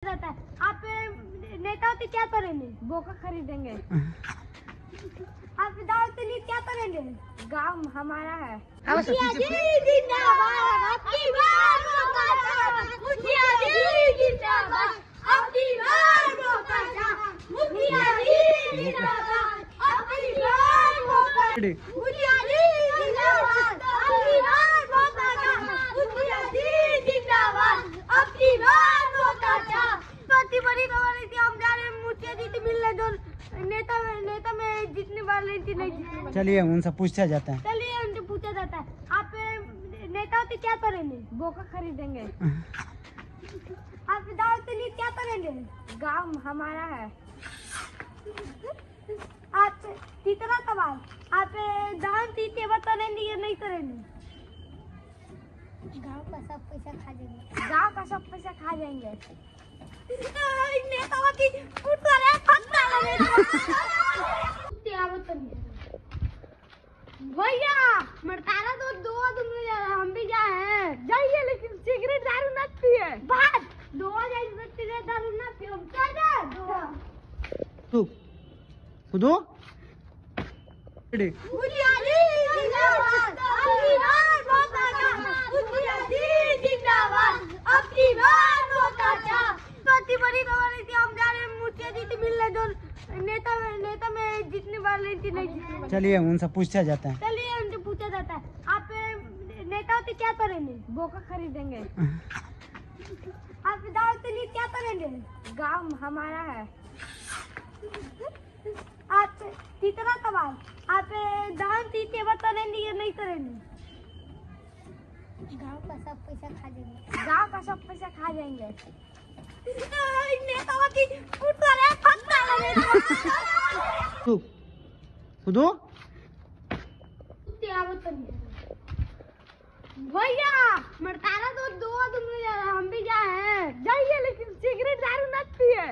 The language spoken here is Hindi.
रहता है। आप नेता होते क्या करेंगे? बोका खरीदेंगे। आप विधायक होते क्या करेंगे? गांव हमारा है। मुखिया जी जिंदाबाद, आपकी बार मौका था। मुखिया जी जिंदाबाद, आपकी बार मौका था। मुखिया जी जिंदाबाद, आपकी बार मौका था। मुखिया जी जिंदाबाद, आपकी बार मौका था। मुखिया जी जिंदाबाद, आपकी बार मौका था। इतनी बड़ी खबर है कि हम जा रहे हैं मुखिया जी से मिलने। जो नेता में जितनी बार लेती नहीं जीतने। चलिए उनसे पूछा जाता है। चलिए उनसे पूछा जाता है। आप नेता होते क्या करेंगे? बोका खरीदेंगे। आप विधायक होते क्या करेंगे? गांव हमारा है। आप तीसरा सवाल, आप दान सेवा करेंगे या नहीं करेंगे? गांव का सब पैसा खा जाएंगे। गांव का सब पैसा खा जाएंगे। नेता की भैया मरताना तो दो तुम हम भी जा है जाइए, लेकिन सिगरेट दारू न पिए। बात दो जाइए, सिगरेट दारू न पियो। चल जा तू खुदो मुखिया जी जिंदाबाद, आपकी बार मौका था। मुखिया जी जिंदाबाद, आपकी बार मौका था। इतनी बड़ी खबर है कि हम जा रहे हैं मुखिया जी से मिलने। जो नेता में जितनी बार लेती नहीं जीतने। चलिए उनसे पूछा जाता है। चलिए उनसे पूछा जाता है। आप नेता होते क्या करेंगे? बोका खरीदेंगे। आप विधायक होते क्या करेंगे? गांव हमारा है। आप तीसरा सवाल, आप दान सेवा करेंगे या नहीं करेंगे? गांव का सब पैसा खा जाएंगे। गांव का सब पैसा खा जाएंगे। नेता की तू खुदो भैया मरताना तो दो तुम हम भी जा है जाइए, लेकिन सिगरेट दारू न पिए।